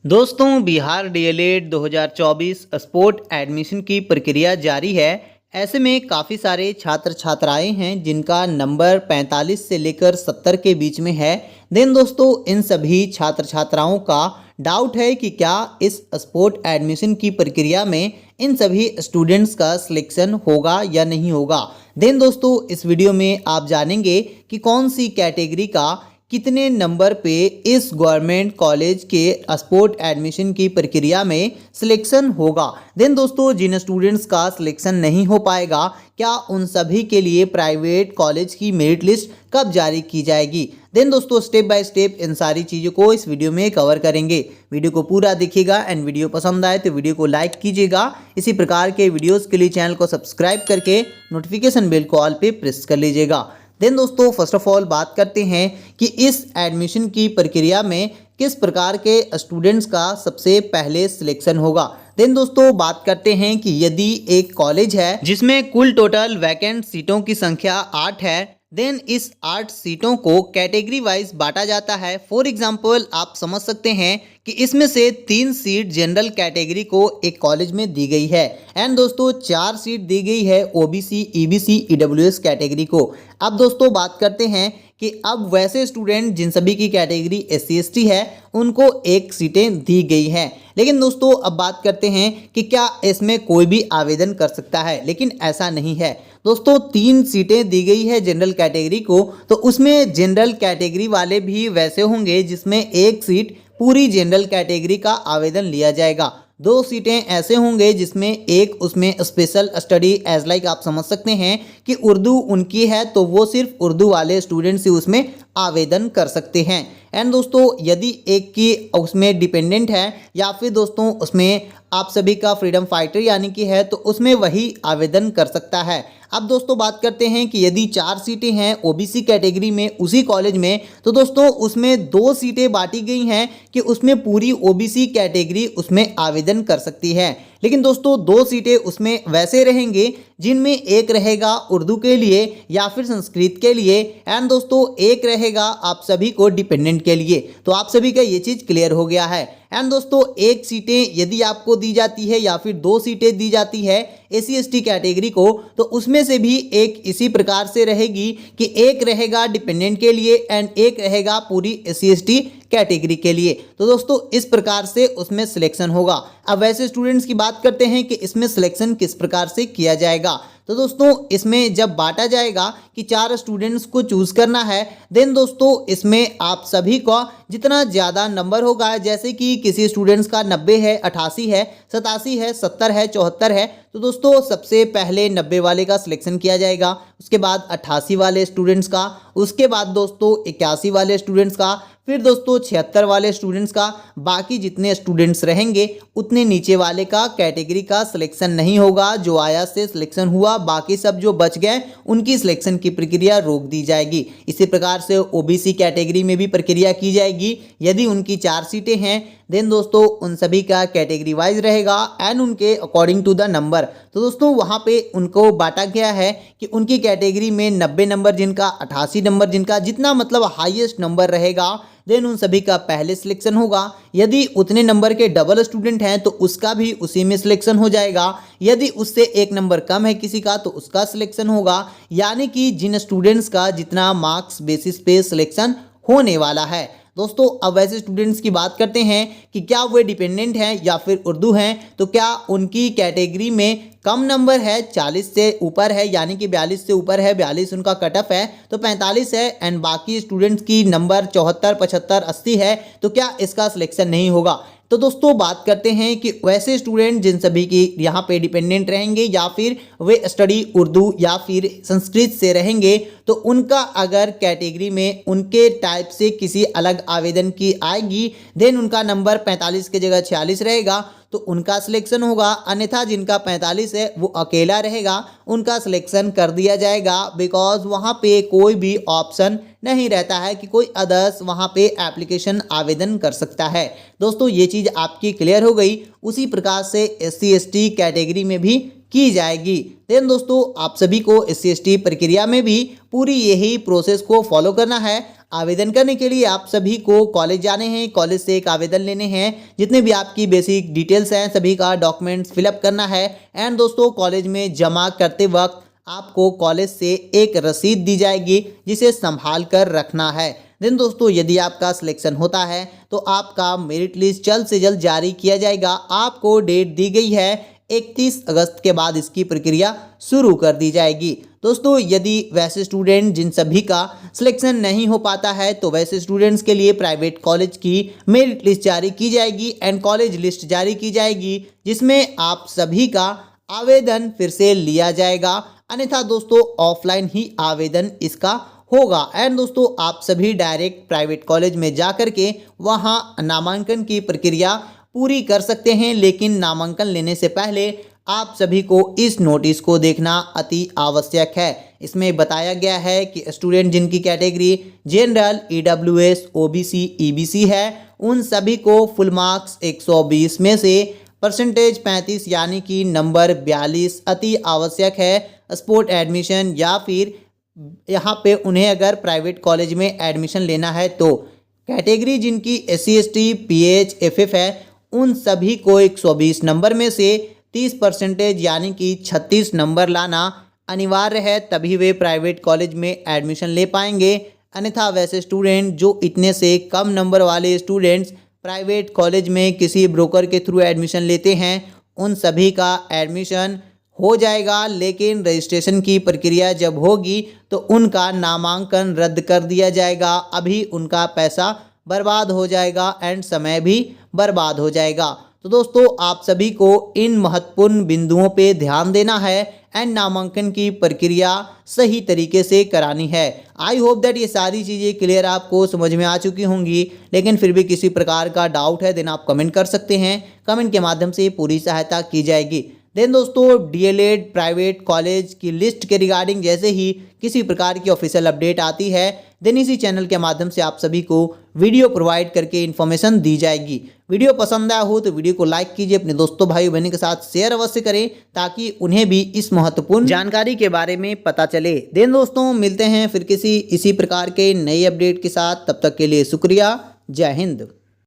दोस्तों Bihar DElEd 2024 sport admission की प्रक्रिया जारी है। ऐसे में काफ़ी सारे छात्र छात्राएं हैं जिनका नंबर 45 से लेकर 70 के बीच में है। दोस्तों इन सभी छात्र छात्राओं का डाउट है कि क्या इस स्पोर्ट एडमिशन की प्रक्रिया में इन सभी स्टूडेंट्स का सिलेक्शन होगा या नहीं होगा। दोस्तों इस वीडियो में आप जानेंगे कि कौन सी कैटेगरी का कितने नंबर पे इस गवर्नमेंट कॉलेज के स्पोर्ट एडमिशन की प्रक्रिया में सिलेक्शन होगा। दोस्तों जिन स्टूडेंट्स का सिलेक्शन नहीं हो पाएगा, क्या उन सभी के लिए प्राइवेट कॉलेज की मेरिट लिस्ट कब जारी की जाएगी। दोस्तों स्टेप बाय स्टेप इन सारी चीज़ों को इस वीडियो में कवर करेंगे। वीडियो को पूरा देखिएगा एंड वीडियो पसंद आए तो वीडियो को लाइक कीजिएगा। इसी प्रकार के वीडियोज़ के लिए चैनल को सब्सक्राइब करके नोटिफिकेशन बेल को ऑल पे प्रेस कर लीजिएगा। दोस्तों फर्स्ट ऑफ ऑल बात करते हैं कि इस एडमिशन की प्रक्रिया में किस प्रकार के स्टूडेंट्स का सबसे पहले सिलेक्शन होगा। दोस्तों बात करते हैं कि यदि एक कॉलेज है जिसमें कुल टोटल वैकेंट सीटों की संख्या 8 है, इस 8 सीटों को कैटेगरी वाइज बांटा जाता है। फॉर एग्जाम्पल आप समझ सकते हैं कि इसमें से 3 सीट जनरल कैटेगरी को एक कॉलेज में दी गई है एंड दोस्तों 4 सीट दी गई है ओबीसी, ईबीसी, ईडब्ल्यूएस कैटेगरी को। अब दोस्तों बात करते हैं कि अब वैसे स्टूडेंट जिन सभी की कैटेगरी एससी एसटी है उनको 1 सीटें दी गई हैं। लेकिन दोस्तों अब बात करते हैं कि क्या इसमें कोई भी आवेदन कर सकता है, लेकिन ऐसा नहीं है। दोस्तों 3 सीटें दी गई है जनरल कैटेगरी को, तो उसमें जनरल कैटेगरी वाले भी वैसे होंगे जिसमें 1 सीट पूरी जनरल कैटेगरी का आवेदन लिया जाएगा। 2 सीटें ऐसे होंगे जिसमें एक उसमें स्पेशल स्टडी एज लाइक आप समझ सकते हैं कि उर्दू उनकी है तो वो सिर्फ उर्दू वाले स्टूडेंट्स ही उसमें आवेदन कर सकते हैं। एंड दोस्तों यदि एक की उसमें डिपेंडेंट है या फिर दोस्तों उसमें आप सभी का फ्रीडम फाइटर यानी कि है तो उसमें वही आवेदन कर सकता है। अब दोस्तों बात करते हैं कि यदि 4 सीटें हैं ओबीसी कैटेगरी में उसी कॉलेज में, तो दोस्तों उसमें 2 सीटें बांटी गई हैं कि उसमें पूरी ओबीसी कैटेगरी उसमें आवेदन कर सकती है। लेकिन दोस्तों 2 सीटें उसमें वैसे रहेंगे जिनमें एक रहेगा उर्दू के लिए या फिर संस्कृत के लिए एंड दोस्तों एक रहेगा आप सभी को डिपेंडेंट के लिए। तो आप सभी का ये चीज़ क्लियर हो गया है। एंड दोस्तों 1 सीटें यदि आपको दी जाती है या फिर 2 सीटें दी जाती है एससी एसटी कैटेगरी को, तो उसमें से भी एक इसी प्रकार से रहेगी कि एक रहेगा डिपेंडेंट के लिए एंड एक रहेगा पूरी एससी एसटी कैटेगरी के लिए। तो दोस्तों इस प्रकार से उसमें सिलेक्शन होगा। अब वैसे स्टूडेंट्स की बात करते हैं कि इसमें सिलेक्शन किस प्रकार से किया जाएगा। तो दोस्तों इसमें जब बांटा जाएगा कि 4 स्टूडेंट्स को चूज करना है, दोस्तों इसमें आप सभी का जितना ज़्यादा नंबर होगा, जैसे कि किसी स्टूडेंट्स का 90 है, 88 है, 87 है, 70 है, 74 है, तो दोस्तों सबसे पहले 90 वाले का सिलेक्शन किया जाएगा, उसके बाद 88 वाले स्टूडेंट्स का, उसके बाद दोस्तों 81 वाले स्टूडेंट्स का, फिर दोस्तों 76 वाले स्टूडेंट्स का। बाकी जितने स्टूडेंट्स रहेंगे उतने नीचे वाले का कैटेगरी का सिलेक्शन नहीं होगा। जो आया से सिलेक्शन हुआ, बाकी सब जो बच गए उनकी सिलेक्शन की प्रक्रिया रोक दी जाएगी। इसी प्रकार से ओबीसी कैटेगरी में भी प्रक्रिया की जाएगी। यदि उनकी 4 सीटें हैं दोस्तों उन सभी का कैटेगरी वाइज रहेगा एंड उनके अकॉर्डिंग टू द नंबर। तो दोस्तों वहाँ पे उनको बांटा गया है कि उनकी कैटेगरी में 90 नंबर जिनका, 88 नंबर जिनका, जितना मतलब हाईएस्ट नंबर रहेगा उन सभी का पहले सिलेक्शन होगा। यदि उतने नंबर के डबल स्टूडेंट हैं तो उसका भी उसी में सिलेक्शन हो जाएगा। यदि उससे 1 नंबर कम है किसी का तो उसका सिलेक्शन होगा। यानी कि जिन स्टूडेंट्स का जितना मार्क्स बेसिस पे सिलेक्शन होने वाला है। दोस्तों अब वैसे स्टूडेंट्स की बात करते हैं कि क्या वे डिपेंडेंट हैं या फिर उर्दू हैं, तो क्या उनकी कैटेगरी में कम नंबर है, 40 से ऊपर है यानी कि 42 से ऊपर है, 42 उनका कट ऑफ है, तो 45 है एंड बाकी स्टूडेंट्स की नंबर 74, 75, 80 है, तो क्या इसका सिलेक्शन नहीं होगा। तो दोस्तों बात करते हैं कि वैसे स्टूडेंट जिन सभी की यहाँ पे डिपेंडेंट रहेंगे या फिर वे स्टडी उर्दू या फिर संस्कृत से रहेंगे, तो उनका अगर कैटेगरी में उनके टाइप से किसी अलग आवेदन की आएगी उनका नंबर 45 की जगह 46 रहेगा तो उनका सिलेक्शन होगा। अन्यथा जिनका 45 है वो अकेला रहेगा, उनका सिलेक्शन कर दिया जाएगा। बिकॉज वहाँ पे कोई भी ऑप्शन नहीं रहता है कि कोई अदर्स वहाँ पे एप्लीकेशन आवेदन कर सकता है। दोस्तों ये चीज़ आपकी क्लियर हो गई। उसी प्रकार से एससी एसटी कैटेगरी में भी की जाएगी। देन दोस्तों आप सभी को SC/ST प्रक्रिया में भी पूरी यही प्रोसेस को फॉलो करना है। आवेदन करने के लिए आप सभी को कॉलेज जाने हैं, कॉलेज से एक आवेदन लेने हैं, जितने भी आपकी बेसिक डिटेल्स हैं सभी का डॉक्यूमेंट्स फिलअप करना है। एंड दोस्तों कॉलेज में जमा करते वक्त आपको कॉलेज से एक रसीद दी जाएगी जिसे संभाल कर रखना है। देन दोस्तों यदि आपका सिलेक्शन होता है तो आपका मेरिट लिस्ट जल्द से जल्द जारी किया जाएगा। आपको डेट दी गई है 31 अगस्त के बाद इसकी प्रक्रिया शुरू कर दी जाएगी। दोस्तों यदि वैसे स्टूडेंट जिन सभी का सिलेक्शन नहीं हो पाता है तो वैसे स्टूडेंट्स के लिए प्राइवेट कॉलेज की मेरिट लिस्ट जारी की जाएगी एंड कॉलेज लिस्ट जारी की जाएगी, जिसमें आप सभी का आवेदन फिर से लिया जाएगा। अन्यथा दोस्तों ऑफलाइन ही आवेदन इसका होगा। एंड दोस्तों आप सभी डायरेक्ट प्राइवेट कॉलेज में जा कर के वहाँ नामांकन की प्रक्रिया पूरी कर सकते हैं, लेकिन नामांकन लेने से पहले आप सभी को इस नोटिस को देखना अति आवश्यक है। इसमें बताया गया है कि स्टूडेंट जिनकी category general, EWS, OBC, EBC है उन सभी को फुल मार्क्स 120 में से परसेंटेज 35 यानी कि नंबर 42 अति आवश्यक है स्पोर्ट एडमिशन या फिर यहाँ पे उन्हें अगर प्राइवेट कॉलेज में एडमिशन लेना है तो कैटेगरी जिनकी SC/ST, PH, FF है उन सभी को 120 नंबर में से 30% यानी कि 36 नंबर लाना अनिवार्य है, तभी वे प्राइवेट कॉलेज में एडमिशन ले पाएंगे। अन्यथा वैसे स्टूडेंट जो इतने से कम नंबर वाले स्टूडेंट्स प्राइवेट कॉलेज में किसी ब्रोकर के थ्रू एडमिशन लेते हैं उन सभी का एडमिशन हो जाएगा, लेकिन रजिस्ट्रेशन की प्रक्रिया जब होगी तो उनका नामांकन रद्द कर दिया जाएगा। अभी उनका पैसा बर्बाद हो जाएगा एंड समय भी बर्बाद हो जाएगा। तो दोस्तों आप सभी को इन महत्वपूर्ण बिंदुओं पे ध्यान देना है एंड नामांकन की प्रक्रिया सही तरीके से करानी है। आई होप दैट ये सारी चीज़ें क्लियर आपको समझ में आ चुकी होंगी, लेकिन फिर भी किसी प्रकार का डाउट है देन आप कमेंट कर सकते हैं। कमेंट के माध्यम से पूरी सहायता की जाएगी। देन दोस्तों DLED प्राइवेट कॉलेज की लिस्ट के रिगार्डिंग जैसे ही किसी प्रकार की ऑफिशियल अपडेट आती है देन इसी चैनल के माध्यम से आप सभी को वीडियो प्रोवाइड करके इन्फॉर्मेशन दी जाएगी। वीडियो पसंद आया हो तो वीडियो को लाइक कीजिए, अपने दोस्तों भाई बहनों के साथ शेयर अवश्य करें ताकि उन्हें भी इस महत्वपूर्ण जानकारी के बारे में पता चले। देन दोस्तों मिलते हैं फिर किसी इसी प्रकार के नई अपडेट के साथ, तब तक के लिए शुक्रिया। जय हिंद।